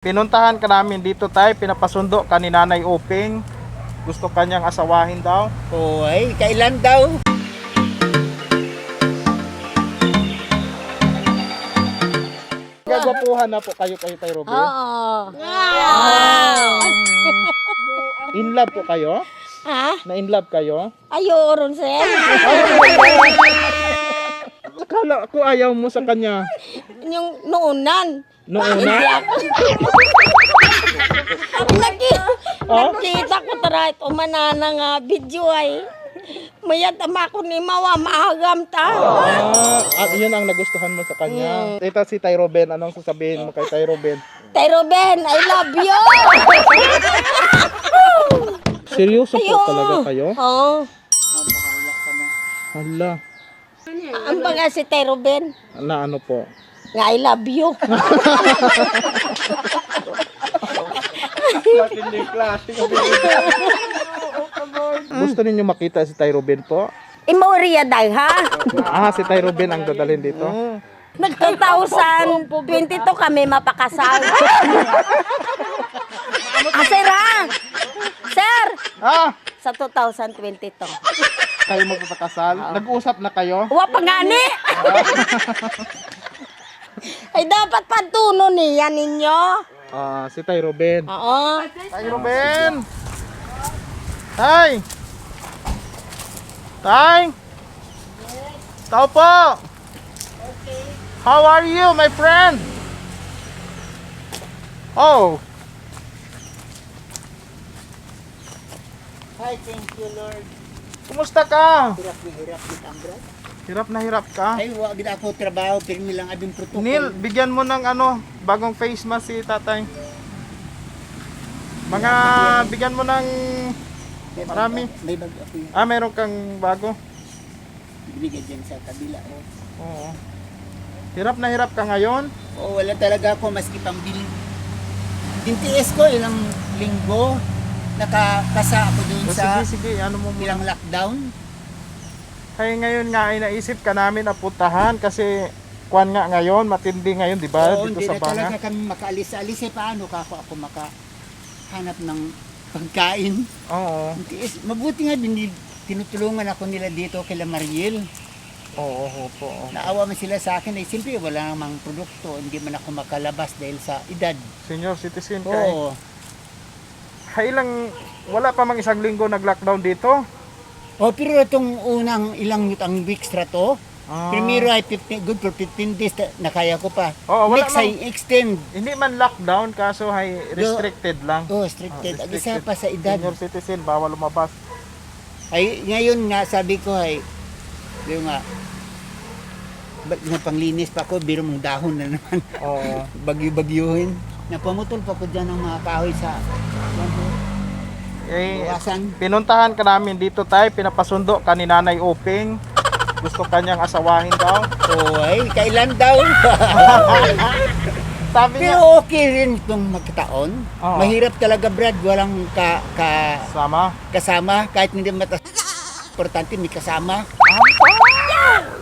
Pinuntahan ka namin dito tayo, pinapasundo ka ni Nanay Oping. Gusto kanyang asawahin daw. Ay, kailan daw? Gagwapuhan na po kayo Tay Robin. Oo. In love po kayo? Ha? Na in love kayo? Ayo, ron sir. Akala ko ayaw mo sa kanya. Yung noonan. Noon Hindi na? ako. Nakita ko taray, umanana nga video ay. Mayat ama ko ni Mawa, maagam ta. At yun ang nagustuhan mo sa kanya. Ito si Tay Robin, anong sasabihin mo kay Tay Robin? Tay Ruben, I love you. Seryoso po talaga kayo? Oo. Hala, Ang baga si Tay Ruben, na ano po? nga I love you. Gusto ninyo makita si Tay Robin po? Imoriya day ha. Si Tay Robin ang dadalhin dito. Nag-2022 kami mapakasal. Sir ha? Sir, sa 2022. Kayo magpapakasal? Nag-uusap na kayo? Wa pa nga ni. Ay dapat pantuno niya ninyo. Si Tay Robin. Oo. Tay Robin! Tay! Tay! Tao po! How are you, my friend? Oh! Hi, thank you, Lord. Kumusta ka? Hirap ang brad. Hirap na hirap ka? Ay, wag na ako trabaho, pero lang abing protocol. Neil, bigyan mo ng bagong face mask si tatay. Bigyan mo ng marami. May bag ako yan. Meron kang bago. Binigay dyan sa kabila. Oo. Hirap na hirap ka ngayon? Wala talaga ako maski pambili. Dintiis ko ilang linggo. Nakakasa ako dun sa Sige, ano mo muna. ilang lockdown. Kaya ngayon nga ay naisip ka namin na puntahan kasi kwan nga ngayon, matindi ngayon, di ba? Oo, Dito hindi sa na talaga banga. kami makaalis-alis. Paano ako makahanap ng pagkain? Oo. Mabuti nga tinutulungan ako nila dito kila Mariel. Oo. Naawa man sila sa akin. Siyempre wala namang produkto. Hindi man ako makalabas dahil sa edad. Senior citizen ka. Oo. Wala pa mang isang linggo nag-lockdown dito. Pero itong unang ilang weeks na to, primero ay 15, good for 15 days na kaya ko pa. Oo, wala Next ay extend. Hindi man lockdown, kaso ay restricted lang. Restricted. Ang Restricted. isa pa sa edad. Senior citizen, bawal lumabas. Ay, ngayon nga, sabi ko ay, yung nga, ba't na panglinis pa ako, biro mong dahon na naman. Oo. Bagyo-bagyuhin. Napamutol pa ko dyan ng mga kahoy sa buwasan. Pinuntahan ka namin dito tayo, pinapasundo ka ni Nanay Oping. Gusto kanyang asawahin daw. Ay, kailan daw? Sabi niya, Pero okay rin itong magkataon. Oo. Mahirap talaga, Brad. Walang sama. kasama. Kahit hindi matas. Importante, may kasama.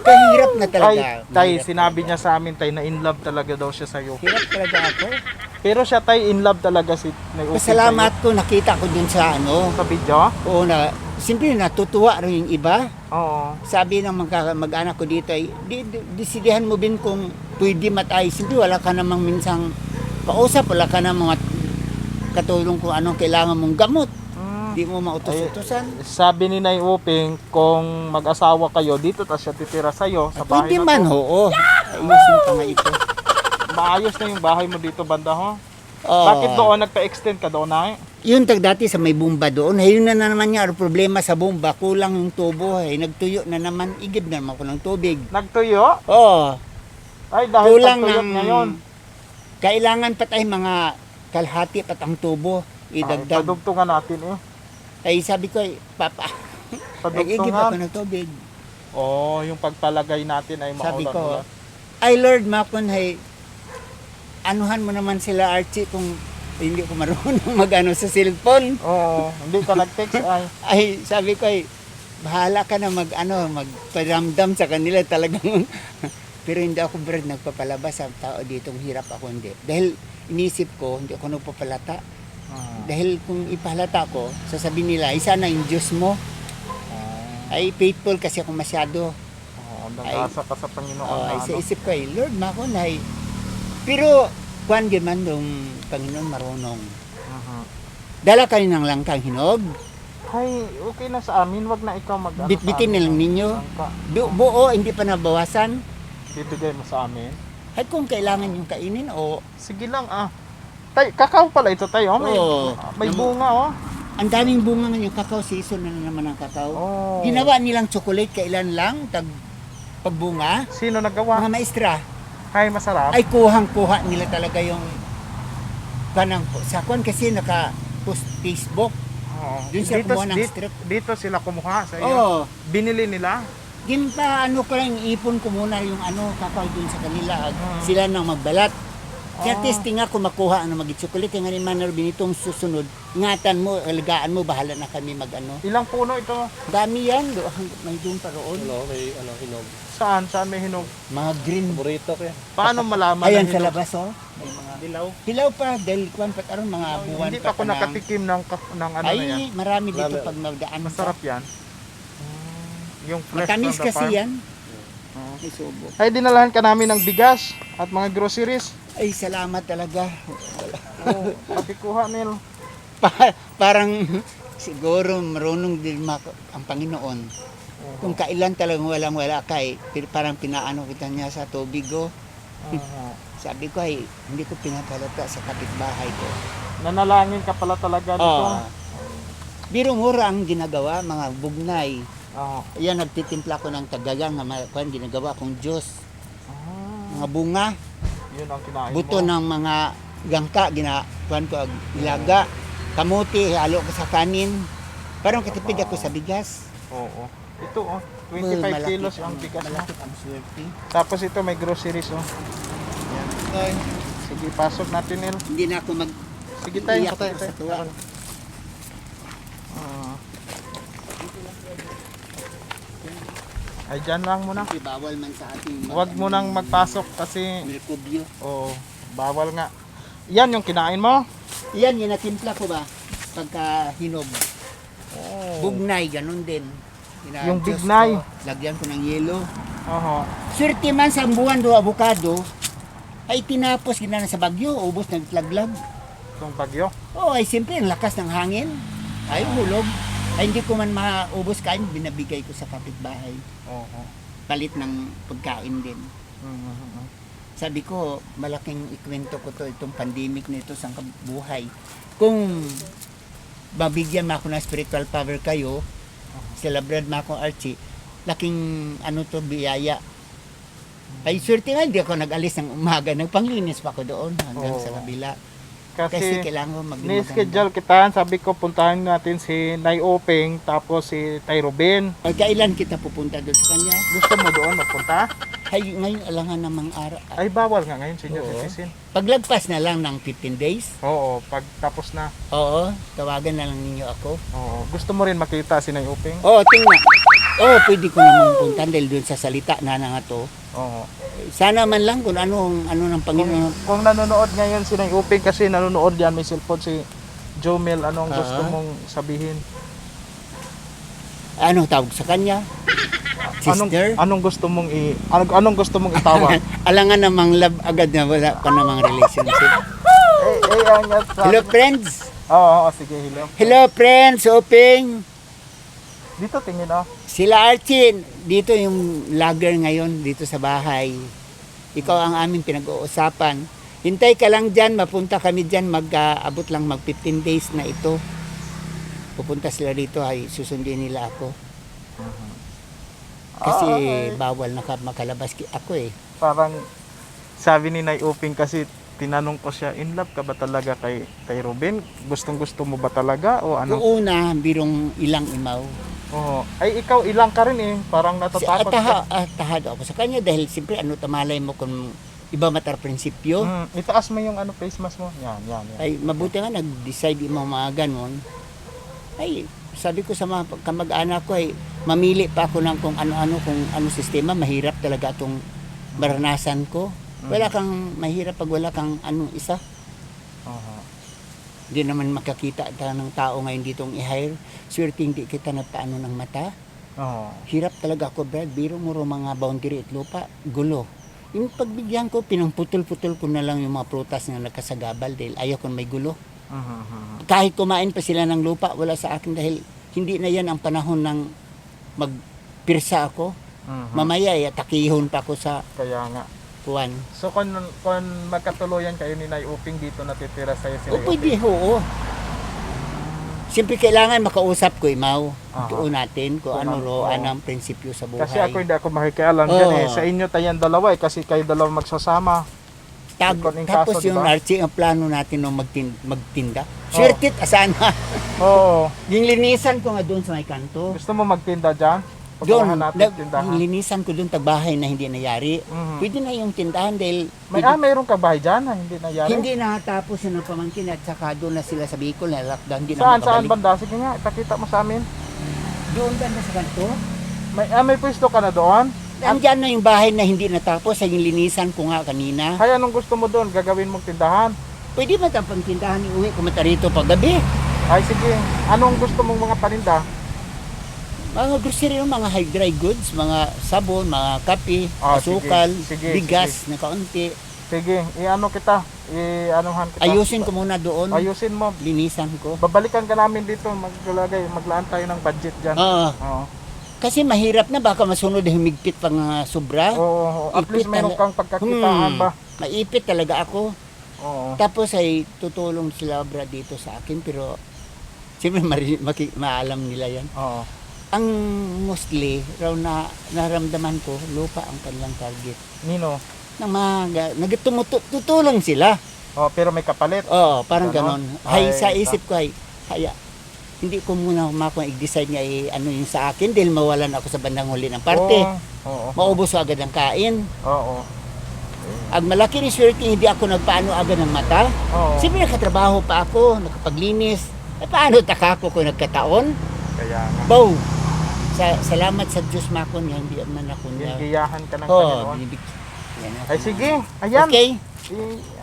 Kahirap na talaga. Tay, Mahirap sinabi talaga. niya sa amin, tay, na in love talaga daw siya sa'yo. Hirap talaga ako. Pero siya, tay, in love talaga si Nay Oping Pasalamat ko, nakita ko dun sa sa'yo. Sa video? Oo na, siyempre natutuwa rin yung iba. Oo. Sabi ng mag-anak ko dito ay, disidihan mo din kung pwede matay. Siyempre wala ka namang minsang kausap, wala ka namang katulong kung anong kailangan mong gamot. Di mo mautos-utosan. Sabi ni Nay Oping, kung mag-asawa kayo, dito ta siya titira sa'yo, sa bahay Pwede na man, to. oo. Ayusin pa nga ito. Maayos na yung bahay mo dito, banda ho. Oo. Bakit doon nagpa-extend ka doon na? Yun dati sa may bomba doon. Ayun na naman nga, problema sa bomba. Kulang yung tubo. Nagtuyo na naman. Igib na naman ako ng tubig. Nagtuyo? Oo. Ay, dahil Kulang pagtuyot ng ngayon. Kailangan pa tayo mga kalahati pat ang tubo. Idagdag. Padugtungan natin Ay sabi ko, Papa, nag-igib ako Padugtungan. ng tubig. Yung pagpalagay natin ay Sabi maulan-ulan. ko, ay Lord, makon, anuhan mo naman sila Archie kung hindi ko marunong mag-ano sa cellphone. Oo, hindi ka nag-text ay. Ay, sabi ko, bahala ka na magparamdam sa kanila talagang Pero hindi ako Brad nagpapalabas sa tao ditong hirap ako hindi. Dahil inisip ko, hindi ako nagpapalata. Dahil kung ipalata ko, sasabihin nila, isa na yung Diyos mo. Ay faithful kasi ako masyado. Nag-asa ka sa Panginoon. Ay sa isip ko Lord, makunay. Pero, kuwan yun man yung Panginoon marunong. Dala kayo ng langkang hinog. Ay, okay na sa amin. Wag na ikaw mag Bitbitin na lang ninyo. Langka. Buo, hindi pa nabawasan. Bibigay mo sa amin. Ay kung kailangan yung kainin o Sige lang Tay, kakao pala ito tayo. Oo. May bunga ang daming bunga ngayon, kakao season na naman ang kakao. Oh. Ginawa nilang chocolate kailan lang, pagbunga. Sino nagawa? Mga maestra, Ay, masarap. ay kuhang-kuha nila talaga yung kanang sa kwan kasi naka-post Facebook. Oo. Dun sila kumuha ng strip. Dito sila kumuha sa iyo. Oo. Binili nila. Ginpa ano ko lang, ipon ko muna yung kakao dun sa kanila. Sila nang magbalat. Kaya testing ako makuha ang mag-chocolate. Nga ni Manor Binitong susunod. Ingatan mo, alagaan mo, bahala na kami Ilang puno ito? Dami yan. May doon pa roon. May hinog. Saan? Saan may hinog? Mga green. Paborito ko yan. Paano malaman Ayan na sa hinog? labas May mga dilaw. Dilaw pa dahil kwan pa karon mga buwan Hindi pa ako ng- nakatikim ng ano na yan. Ay, marami dito Marami. pag magdaan. Masarap yan. Yung fresh Matamis from the kasi farm. yan. Oo. Ay, subo. Ay, dinalahan ka namin ng bigas at mga groceries. Ay, salamat talaga. Oo, pakikuha nil. Parang siguro marunong din ang Panginoon. Kung kailan talagang walang-wala kay, parang pinaano kita niya sa tubig Sabi ko ay hindi ko pinatalata sa kapitbahay ko. Nanalangin ka pala talaga dito. Biro mura ang ginagawa, mga bugnay. Oo. Ayan, nagtitimpla ko ng tagagang na ginagawa kong Diyos. Mga bunga, Yun ang kinain buto mo. ng mga gangka, ginakuan ko ilaga, kamuti, halo ko sa kanin. Parang katipid ako sa bigas. Oo. Ito 25 Malaki kilos ang bigas mo. Malaki ang swerte. Tapos ito may groceries Yan. Sige, pasok natin nil. Hindi na ako Sige tayo, iyak patay ako sa tuwa. Ay, dyan lang muna. Kasi bawal man sa ating Huwag mo nang magpasok kasi Merkubyo. bawal nga. Yan yung kinain mo? Yan, yung natimpla ko ba? Pagka hinog. Bugnay, ganun din. Yung Diyos bignay. ko, lagyan ko ng yelo. Oho. Swerte man sa buwan do avocado, ay tinapos ginana sa bagyo, ubos nagtlaglag. Itong bagyo. Ay siyempre, ang lakas ng hangin. Ay, hulog. Ay, hindi ko man maubos kain, binabigay ko sa kapitbahay. Oho. Palit ng pagkain din. Mhm. Sabi ko, malaking ikwento ko to, itong pandemic na ito sa buhay. Kung babigyan mo ako ng spiritual power kayo, celebrate mo ako Archie, laking biyaya. Ay, swerte nga, hindi ako nag-alis ng umaga. Nagpanglinis pa ako doon hanggang sa kabila. Kasi Kasi kailangan ko ni-schedule kita, sabi ko puntahan natin si Nay Openg tapos si Tay Ruben. Kailan kita pupunta doon sa kanya? Gusto mo doon magpunta? Ay, ngayon alangan namang araw. Ay, bawal nga ngayon, senior Oo. citizen. Paglagpas na lang ng 15 days, Oo, pag tapos na. oo, tawagan na lang ninyo ako. Oo. Gusto mo rin makita si Nay Openg? Oo, tingnan. Oo, pwede ko namang puntan dahil doon sa salita na nga to. Oo. Sana man lang kung ano ng Panginoon. Kung nanonood ngayon si Nay Openg kasi nanonood yan, may cellphone si Jomel, anong gusto mong sabihin? Ano tawag sa kanya? Sister? Anong gusto mong anong gusto mong itawag? Alangan namang love agad na wala pa namang relationship. angat sa... Hello friends! Oo, sige, hello. Hello friends, Openg! Dito tingin Sila Archin, dito yung logger ngayon dito sa bahay. Ikaw ang aming pinag-uusapan. Hintay ka lang dyan, mapunta kami dyan, mag-abot lang mag 15 days na ito. Pupunta sila dito, ay susundin nila ako. Kasi bawal na makalabas ako eh. Parang sabi ni Nay Openg kasi tinanong ko siya, in love ka ba talaga kay Ruben? Gustong-gusto mo ba talaga o ano? Noong una, birong ilang imaw. Oo. Ay ikaw ilang ka rin parang natatakot ka. Tahado ako sa kanya dahil siyempre tamalay mo kung iba matar prinsipyo. Itaas mo yung face mask mo. Yan. Ay mabuti nga nag-decide yung mga ganon. Ay sabi ko sa mga kamag-anak ko ay mamili pa ako ng kung ano sistema, mahirap talaga itong maranasan ko. Wala kang mahirap pag wala kang anong isa. Oho. Hindi naman makakita ng tao ngayon ditong i-hire. Swerte hindi kita nagpaano ng mata. Oho. Hirap talaga ako, Brad. Biro mo ro mga boundary at lupa, gulo. Yung pagbigyan ko, pinangputol-putol ko na lang yung mga prutas na nagkasagabal dahil ayaw ko may gulo. Mhm. Kahit kumain pa sila ng lupa, wala sa akin dahil hindi na yan ang panahon ng magpirsa ako. Mhm. Mamaya, atakihon pa ako sa Kaya nga. kuwan. So kung magkatuluyan kayo ni Nay Uping dito natitira sa'yo si O Nay pwede, Uping. oo. Siyempre kailangan makausap ko, Imaw. Aha. Doon natin kung Kung ano ro, oo. anong prinsipyo sa buhay. Kasi ako hindi ako makikialam Oo. dyan eh. Sa inyo tayong dalawa eh. Kasi kayo dalawa magsasama. Kung in Tapos kaso, yung diba? Archie, ang plano natin nung magtinda. Swertit, asan na? Oo. Yung linisan ko nga doon sa may kanto. Gusto mo magtinda dyan? Doon, Pagkahan natin tindahan. linisan ko doon tagbahay na hindi nayari. Mhm. Pwede na yung tindahan dahil Mayroong ka bahay dyan na hindi nangyari? hindi natapos yung pamangkin at saka doon na sila sa Bicol na lockdown. Hindi Saan? na Saan makabalik. banda? Sige nga, ipakita mo sa amin. Doon ba na sa kanto? May pwesto ka na doon? Nandyan na yung bahay na hindi natapos ay yung linisan ko nga kanina. Kaya anong gusto mo doon? Gagawin mong tindahan? Pwede ba tapang tindahan iuwi ko matarito pag gabi? Ay sige, anong gusto mong mga paninda? Mga grocery, mga high dry goods, mga sabon, mga kape, Ah, asukal, sige, bigas na kaunti. Sige, i-ano kita, i-anuhan kita. Ayusin ko muna doon. Ayusin mo. Linisan ko. Babalikan ka namin dito, maglaan tayo ng budget dyan. Oo. Oo. Kasi mahirap na baka masunod humigpit pang sobra. Oo, at least Ipit meron tala- kang pagkakitaan ba? Maipit talaga ako. Oo. Tapos ay tutulong sila Brad dito sa akin pero siyempre maalam nila yan. Oo. Ang mostly raw na naramdaman ko lupa ang kanilang target. Nino? Nang tutulong sila. Oh, pero may kapalit. Oo, parang Ganon? ganon. Hay sa Ay, isip ko ay haya. Hindi ko muna i-decide nga ano yung sa akin dahil mawalan ako sa bandang huli ng parte. Oo. Maubos ko agad ang kain. Oo. Ang malaki ni swerte, hindi ako nagpaano agad ng mata. Oo. Siyempre nakatrabaho pa ako, nakapaglinis. Paano takako ko nagkataon? Kaya nga. Bow! Salamat sa Diyos makon yan, hindi man ako niya. Giyahan ka ng Oh, Panginoon. yan ako. Ay sige, ayan. Okay.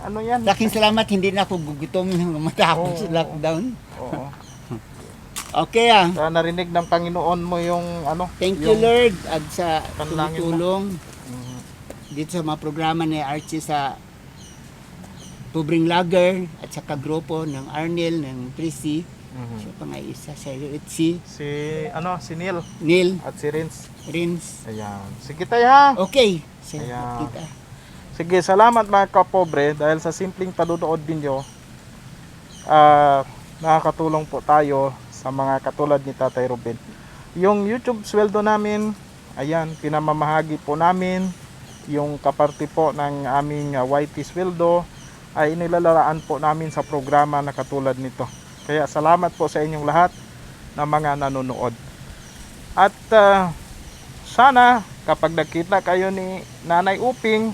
Ano yan? Laking salamat, hindi na ako gugutomin ng matapos Oo. sa lockdown. Oo. Okay ah. Kaya narinig ng Panginoon mo yung ano. Thank you yung- Lord at sa Panalangin mo. tumutulong Mhm. dito sa mga programa ni Archie sa Pubring Lager at sa kagrupo ng Arnel, ng Tracy. Mhm. Siya pa nga isa, si Ritzy, Si Neil Neil, at si Rins. Rins. Ayan. Sige tayo ha. Okay. Ayan. Kita. Sige, salamat mga kapobre dahil sa simpleng panunood ninyo, nakakatulong po tayo sa mga katulad ni Tatay Ruben. Yung YouTube sweldo namin, ayan, pinamamahagi po namin. Yung kaparte po ng aming YT sweldo ay inilalaan po namin sa programa na katulad nito. Kaya salamat po sa inyong lahat na mga nanonood. At sana kapag nakita kayo ni Nanay Uping,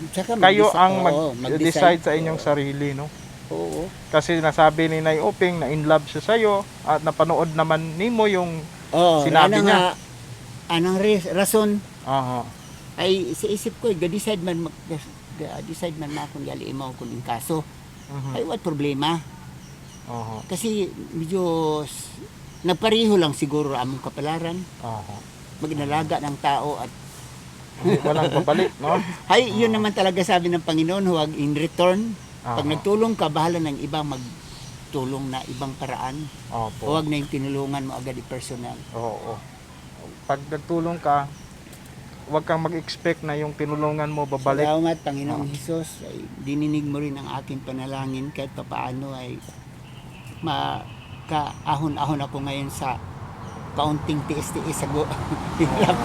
Tsaka kayo mag-decide- ang oo, mag-decide sa inyong sarili, no? Oo. Kasi nasabi ni Nay Uping na in love siya sa'yo at napanood naman nimo yung Oo. Sinabi ano niya. nga, anong rason aha. ay sa isip ko, ga-decide man decide man akong gali mo kung yung kaso. Mhm. Ay, what problema? Aha. Kasi medyo nagpareho lang siguro among kapalaran. Aha. Magnalaga ng tao at Hindi walang babalik, no? ay, yun naman talaga sabi ng Panginoon, huwag in return. Pag Aha. nagtulong ka, bahala ng ibang magtulong na ibang paraan. Opo. Huwag na yung tinulungan mo agad personal. Oo. Pag nagtulong ka, huwag kang mag-expect na yung tinulungan mo babalik. Salamat, Panginoong Hesus. Ay, dininig mo rin ang aking panalangin kahit papaano ay makaahon-ahon ako ngayon sa kaunting tiis-tiis sa hirap.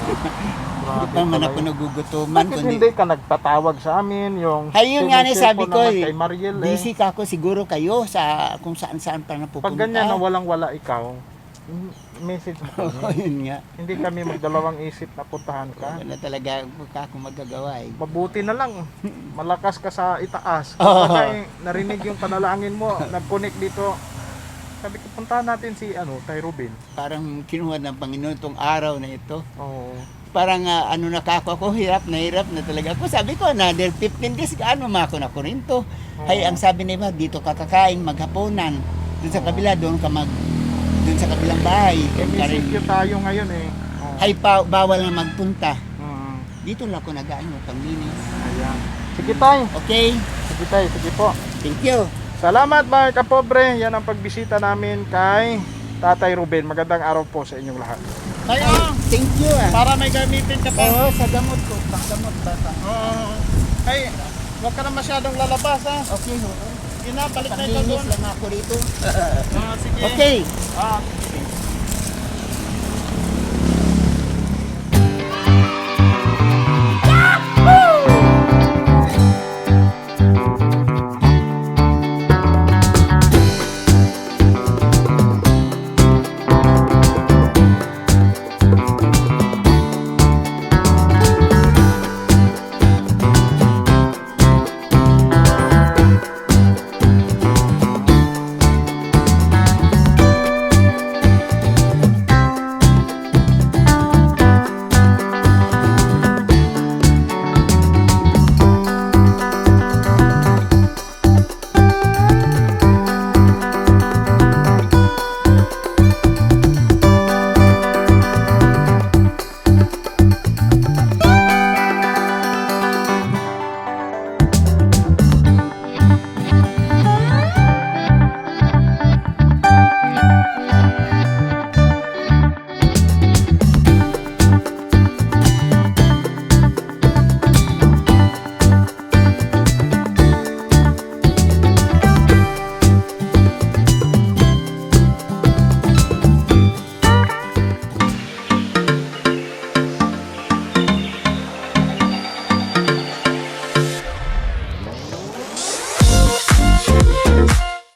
Hindi pa man ako nagugutuman. Bakit Kundi, hindi ka nagtatawag sa amin yung ayun nga na sabi ko, naman kay Mariel busy ka ako siguro kayo sa kung saan-saan pa napupunta. Pag ganyan na walang-wala ikaw, message mo kami. Ayun nga. Hindi kami magdalawang isip na puntahan ka. Wala talaga akong magagawa eh. Mabuti na lang, malakas ka sa itaas. Oo. Kapag narinig yung panalangin mo, nag-connect dito, sabi ko, puntahan natin si Tay Ruben. Parang kinuha ng Panginoon itong araw na ito. Oo. parang ano ako, hirap na talaga ako. Sabi ko, another 15 days, gaano ako na kurinto. Ay, ang sabi nila, dito ka kakain, maghapunan. Doon sa kabila, doon sa kabilang bahay. MCQ tayo ngayon eh. Oo. Ay, bawal na magpunta. Mm. Dito lang ako nag-ano, panglinis. Ayan. Sige tayo. Okay, Sige tayo. Sige po. thank you. Salamat mga kapobre. Yan ang pagbisita namin kay Tatay Ruben. Magandang araw po sa inyong lahat. Tayo, Thank you para may gamitin ka pa. Oo, sa gamot ko, panggamot bata. Oo. Ay, huwag ka na masyadong lalabas ha. Okay, oo. Ina, balik na ito Panglinis doon. lang ako rito. Sige. Okay. Ah, sige.